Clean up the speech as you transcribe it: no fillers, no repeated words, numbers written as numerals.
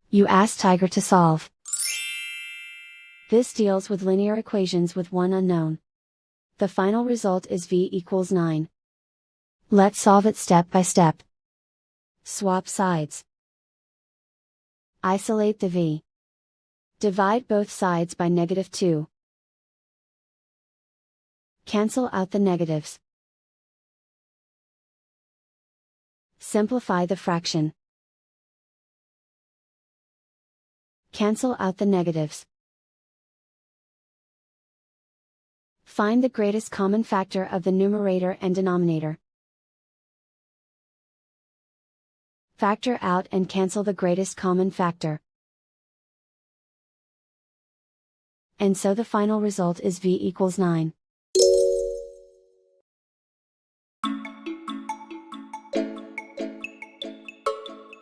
You ask Tiger to solve. This deals with linear equations with one unknown. The final result is v equals 9. Let's solve it step by step. Swap sides. Isolate the v. Divide both sides by -2. Cancel out the negatives. Simplify the fraction. Cancel out the negatives. Find the greatest common factor of the numerator and denominator. Factor out and cancel the greatest common factor. And so the final result is v equals 9.